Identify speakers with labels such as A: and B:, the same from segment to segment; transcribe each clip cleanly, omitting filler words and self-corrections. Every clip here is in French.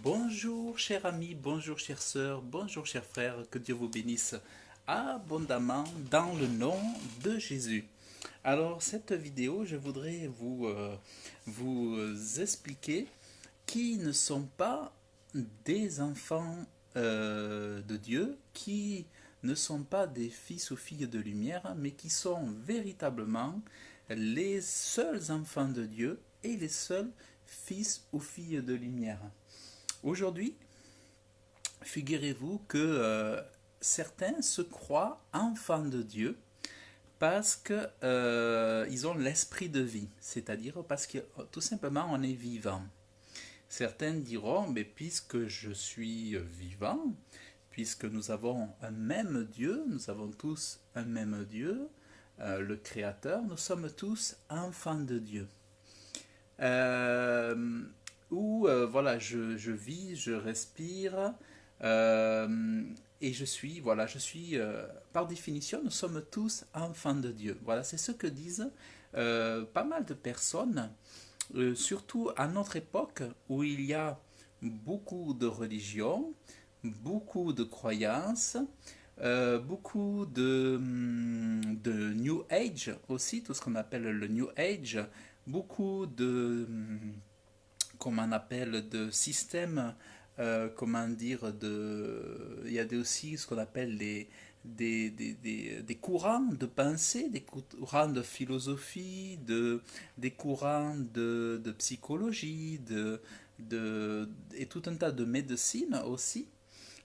A: Bonjour chers amis, bonjour chères sœurs, bonjour chers frères, que Dieu vous bénisse abondamment dans le nom de Jésus. Alors cette vidéo, je voudrais vous expliquer qui ne sont pas des enfants de Dieu, qui ne sont pas des fils ou filles de lumière, mais qui sont véritablement les seuls enfants de Dieu et les seuls fils ou filles de lumière. Aujourd'hui, figurez-vous que certains se croient enfants de Dieu parce que ils ont l'esprit de vie, c'est-à-dire parce que tout simplement on est vivant. Certains diront, mais puisque je suis vivant, puisque nous avons un même Dieu, nous avons tous un même Dieu, le Créateur, nous sommes tous enfants de Dieu. Voilà, je vis, je respire, et par définition, nous sommes tous enfants de Dieu. Voilà, c'est ce que disent pas mal de personnes, surtout à notre époque où il y a beaucoup de religions, beaucoup de croyances, beaucoup de New Age aussi, tout ce qu'on appelle le New Age, beaucoup de comment on appelle de systèmes, comment dire, il y a aussi ce qu'on appelle des courants de pensée, des courants de philosophie, des courants de psychologie, et tout un tas de médecine aussi.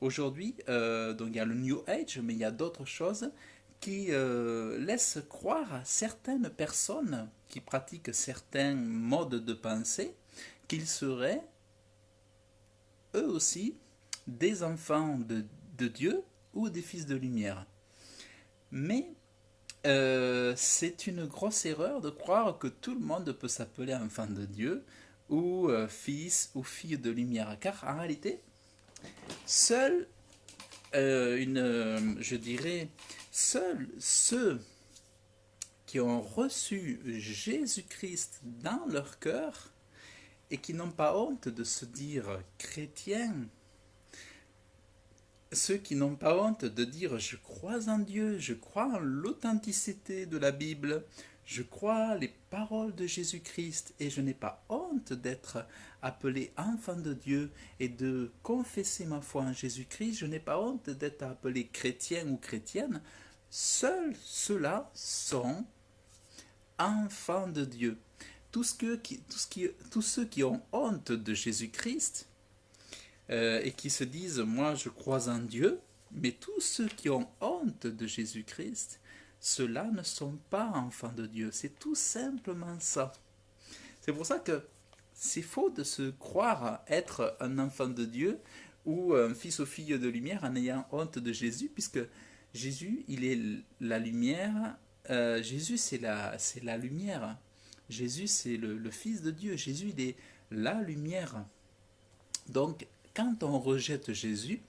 A: Aujourd'hui, donc il y a le New Age, mais il y a d'autres choses qui laissent croire à certaines personnes qui pratiquent certains modes de pensée qu'ils seraient eux aussi des enfants de Dieu ou des fils de lumière. Mais c'est une grosse erreur de croire que tout le monde peut s'appeler enfant de Dieu ou fils ou fille de lumière, car en réalité, seuls je dirais, seuls ceux qui ont reçu Jésus-Christ dans leur cœur et qui n'ont pas honte de se dire chrétiens, ceux qui n'ont pas honte de dire je crois en Dieu, je crois en l'authenticité de la Bible, je crois les paroles de Jésus-Christ et je n'ai pas honte d'être appelé enfant de Dieu et de confesser ma foi en Jésus-Christ, je n'ai pas honte d'être appelé chrétien ou chrétienne, seuls ceux-là sont enfants de Dieu. Tous ceux qui ont honte de Jésus-Christ et qui se disent « moi je crois en Dieu », mais tous ceux qui ont honte de Jésus-Christ, ceux-là ne sont pas enfants de Dieu. C'est tout simplement ça. C'est pour ça que c'est faux de se croire être un enfant de Dieu ou un fils ou fille de lumière en ayant honte de Jésus, puisque Jésus, il est la lumière. Jésus, c'est la lumière. Jésus, c'est le Fils de Dieu. Jésus, il est la lumière. Donc, quand on rejette Jésus,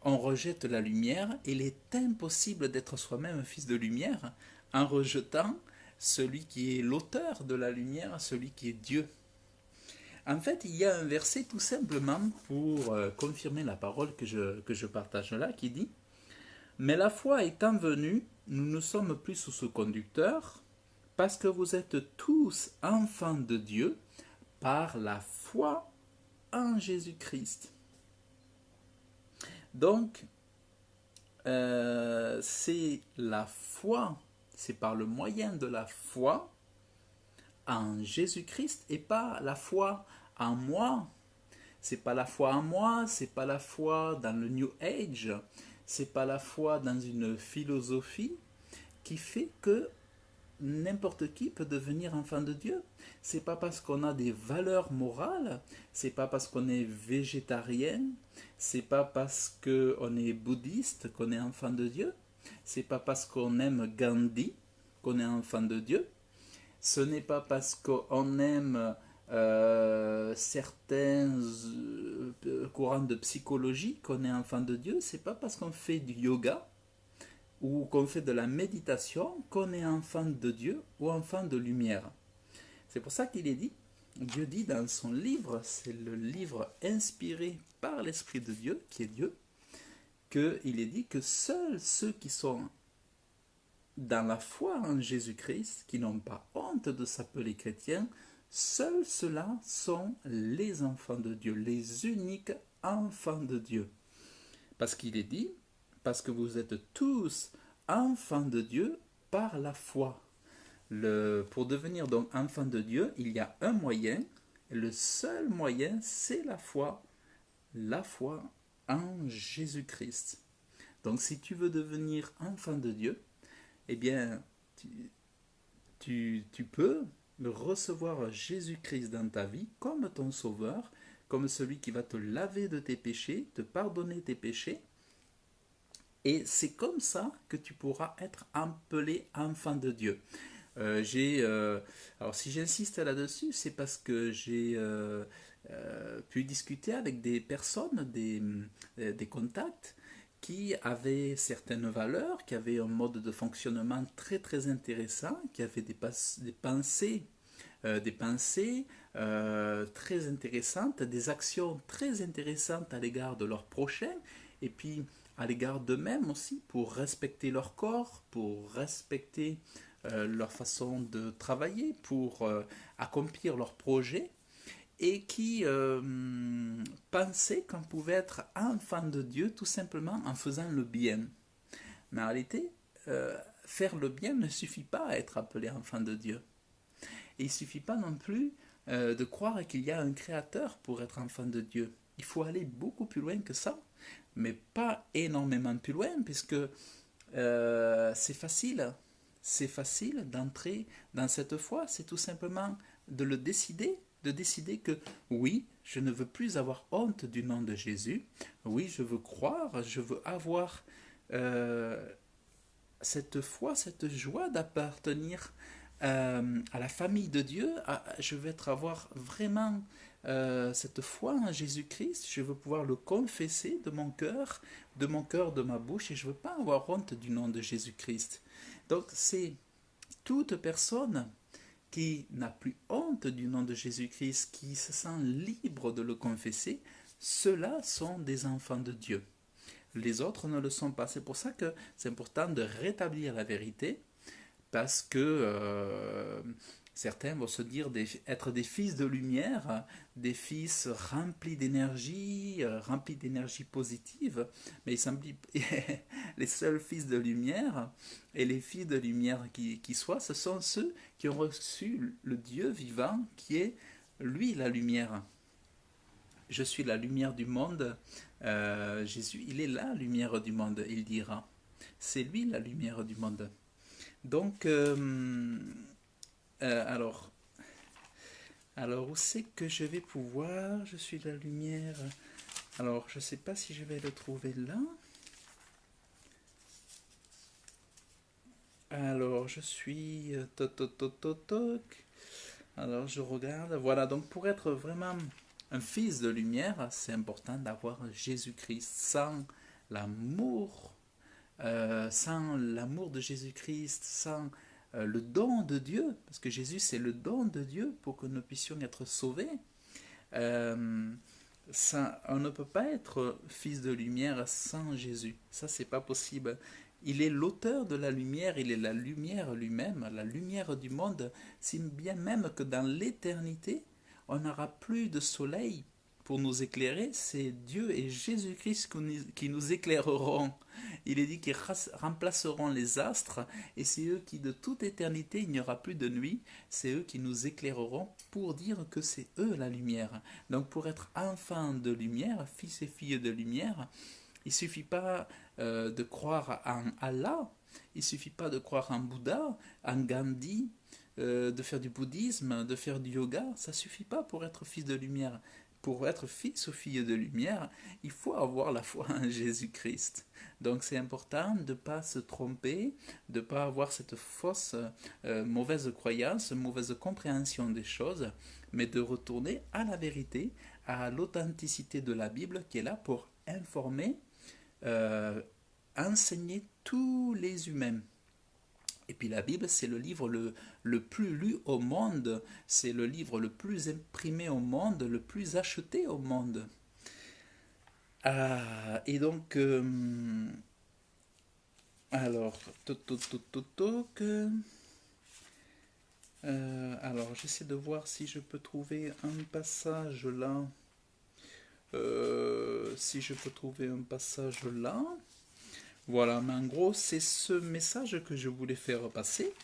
A: on rejette la lumière. Il est impossible d'être soi-même un fils de lumière en rejetant celui qui est l'auteur de la lumière, celui qui est Dieu. En fait, il y a un verset tout simplement pour confirmer la parole que je partage là, qui dit « Mais la foi étant venue, nous ne sommes plus sous ce conducteur, parce que vous êtes tous enfants de Dieu par la foi en Jésus-Christ. » Donc, c'est la foi, c'est par le moyen de la foi en Jésus-Christ et pas la foi en moi. C'est pas la foi en moi, c'est pas la foi dans le New Age, c'est pas la foi dans une philosophie qui fait que n'importe qui peut devenir enfant de Dieu. C'est pas parce qu'on a des valeurs morales, c'est pas parce qu'on est végétarien, c'est pas parce qu'on est bouddhiste qu'on est enfant de Dieu, c'est pas parce qu'on aime Gandhi qu'on est enfant de Dieu, ce n'est pas parce qu'on aime certains courants de psychologie qu'on est enfant de Dieu, c'est pas parce qu'on fait du yoga ou qu'on fait de la méditation qu'on est enfant de Dieu ou enfant de lumière. C'est pour ça qu'il est dit Dieu dit dans son livre, c'est le livre inspiré par l'Esprit de Dieu, qui est Dieu, qu'il est dit que seuls ceux qui sont dans la foi en Jésus-Christ, qui n'ont pas honte de s'appeler chrétiens, seuls ceux-là sont les enfants de Dieu, les uniques enfants de Dieu. Parce qu'il est dit, parce que vous êtes tous enfants de Dieu par la foi. Pour devenir donc enfant de Dieu, il y a un moyen, et le seul moyen, c'est la foi en Jésus-Christ. Donc si tu veux devenir enfant de Dieu, eh bien, tu peux recevoir Jésus-Christ dans ta vie comme ton sauveur, comme celui qui va te laver de tes péchés, te pardonner tes péchés. Et c'est comme ça que tu pourras être appelé enfant de Dieu. Alors si j'insiste là-dessus, c'est parce que j'ai pu discuter avec des personnes, des contacts, qui avaient certaines valeurs, qui avaient un mode de fonctionnement très très intéressant, qui avaient des pensées très intéressantes, des actions très intéressantes à l'égard de leurs prochains, et puis à l'égard d'eux-mêmes aussi, pour respecter leur corps, pour respecter leur façon de travailler, pour accomplir leurs projets, et qui pensaient qu'on pouvait être enfant de Dieu tout simplement en faisant le bien. Mais en réalité, faire le bien ne suffit pas à être appelé enfant de Dieu. Et il ne suffit pas non plus de croire qu'il y a un créateur pour être enfant de Dieu. Il faut aller beaucoup plus loin que ça, mais pas énormément plus loin, puisque c'est facile. C'est facile d'entrer dans cette foi, c'est tout simplement de le décider, de décider que oui, je ne veux plus avoir honte du nom de Jésus, oui, je veux croire, je veux avoir cette foi, cette joie d'appartenir à la famille de Dieu, je veux avoir vraiment cette foi en Jésus-Christ, je veux pouvoir le confesser de mon cœur, de ma bouche, et je ne veux pas avoir honte du nom de Jésus-Christ. Donc c'est toute personne qui n'a plus honte du nom de Jésus-Christ, qui se sent libre de le confesser, ceux-là sont des enfants de Dieu. Les autres ne le sont pas. C'est pour ça que c'est important de rétablir la vérité, parce que certains vont se dire être des fils de lumière, des fils remplis d'énergie positive, mais les seuls fils de lumière et les filles de lumière qui soient, ce sont ceux qui ont reçu le Dieu vivant qui est, lui, la lumière. Je suis la lumière du monde. Jésus, il est la lumière du monde, il dira. C'est lui la lumière du monde. Donc, alors, où c'est que je vais pouvoir? Je suis la lumière. Alors, je ne sais pas si je vais le trouver là. Alors, je suis... Alors, je regarde. Voilà, donc pour être vraiment un fils de lumière, c'est important d'avoir Jésus-Christ. Sans l'amour de Jésus-Christ, sans le don de Dieu, parce que Jésus c'est le don de Dieu pour que nous puissions être sauvés, on ne peut pas être fils de lumière sans Jésus. Ça, c'est pas possible. Il est l'auteur de la lumière, il est la lumière lui-même, la lumière du monde, si bien même que dans l'éternité, on n'aura plus de soleil pour nous éclairer, c'est Dieu et Jésus-Christ qui nous éclaireront. Il est dit qu'ils remplaceront les astres, et c'est eux qui, de toute éternité, il n'y aura plus de nuit, c'est eux qui nous éclaireront pour dire que c'est eux la lumière. Donc pour être enfant de lumière, fils et filles de lumière, il ne suffit pas de croire en Allah, il ne suffit pas de croire en Bouddha, en Gandhi, de faire du bouddhisme, de faire du yoga, ça ne suffit pas pour être fils de lumière. Pour être fils ou fille de lumière, il faut avoir la foi en Jésus-Christ. Donc c'est important de ne pas se tromper, de ne pas avoir cette fausse mauvaise croyance, mauvaise compréhension des choses, mais de retourner à la vérité, à l'authenticité de la Bible qui est là pour informer, enseigner tous les humains. Et puis la Bible, c'est le livre le plus lu au monde, c'est le livre le plus imprimé au monde, le plus acheté au monde. Et donc, alors, alors, j'essaie de voir si je peux trouver un passage là. Si je peux trouver un passage là. Voilà, mais en gros, c'est ce message que je voulais faire passer.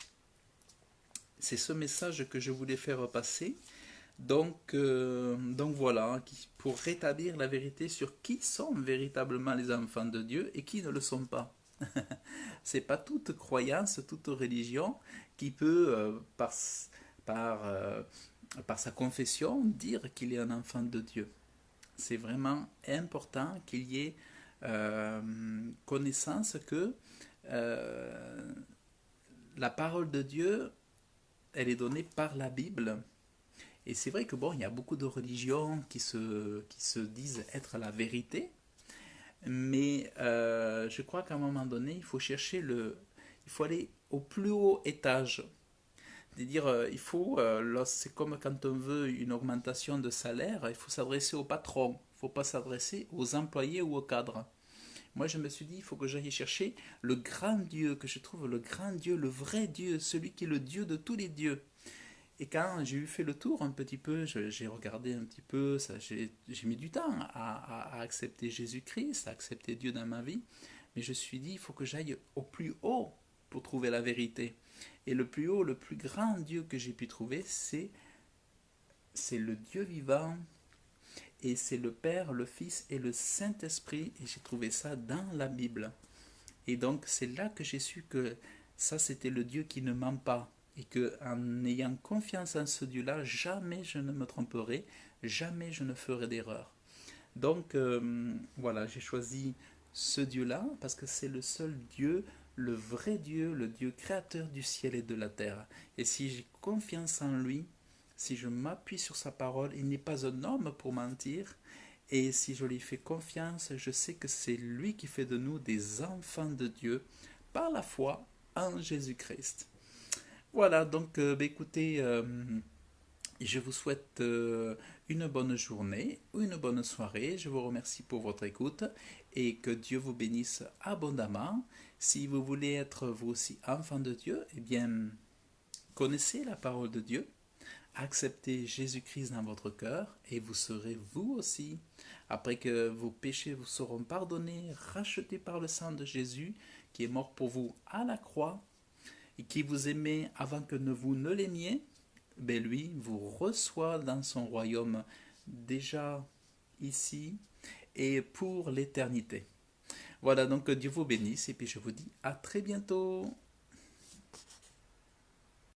A: C'est ce message que je voulais faire passer. Donc voilà, pour rétablir la vérité sur qui sont véritablement les enfants de Dieu et qui ne le sont pas. C'est pas toute croyance, toute religion qui peut, par, euh, par sa confession, dire qu'il est un enfant de Dieu. C'est vraiment important qu'il y ait connaissance que euh, la parole de Dieu, elle est donnée par la Bible. Et c'est vrai que bon, il y a beaucoup de religions qui se disent être la vérité, mais je crois qu'à un moment donné, il faut chercher il faut aller au plus haut étage. C'est-à-dire, c'est comme quand on veut une augmentation de salaire, il faut s'adresser au patron, il ne faut pas s'adresser aux employés ou aux cadres. Moi, je me suis dit, il faut que j'aille chercher le grand Dieu, que je trouve le grand Dieu, le vrai Dieu, celui qui est le Dieu de tous les dieux. Et quand j'ai eu fait le tour un petit peu, j'ai regardé un petit peu, j'ai mis du temps à accepter Jésus-Christ, à accepter Dieu dans ma vie, mais je me suis dit, il faut que j'aille au plus haut pour trouver la vérité. Et le plus haut, le plus grand Dieu que j'ai pu trouver, c'est le Dieu vivant, et c'est le Père, le Fils et le Saint-Esprit, et j'ai trouvé ça dans la Bible. Et donc c'est là que j'ai su que ça c'était le Dieu qui ne ment pas, et que en ayant confiance en ce Dieu-là, jamais je ne me tromperai, jamais je ne ferai d'erreur. Donc voilà, j'ai choisi ce Dieu-là parce que c'est le seul Dieu, le vrai Dieu, le Dieu créateur du ciel et de la terre. Et si j'ai confiance en lui, si je m'appuie sur sa parole, il n'est pas un homme pour mentir. Et si je lui fais confiance, je sais que c'est lui qui fait de nous des enfants de Dieu par la foi en Jésus-Christ. Voilà, donc écoutez, je vous souhaite une bonne journée ou une bonne soirée. Je vous remercie pour votre écoute et que Dieu vous bénisse abondamment. Si vous voulez être vous aussi enfant de Dieu, eh bien, connaissez la parole de Dieu, acceptez Jésus-Christ dans votre cœur et vous serez vous aussi, après que vos péchés vous seront pardonnés, rachetés par le sang de Jésus qui est mort pour vous à la croix et qui vous aimait avant que vous ne l'aimiez, ben lui vous reçoit dans son royaume déjà ici et pour l'éternité. Voilà, donc Dieu vous bénisse et puis je vous dis à très bientôt.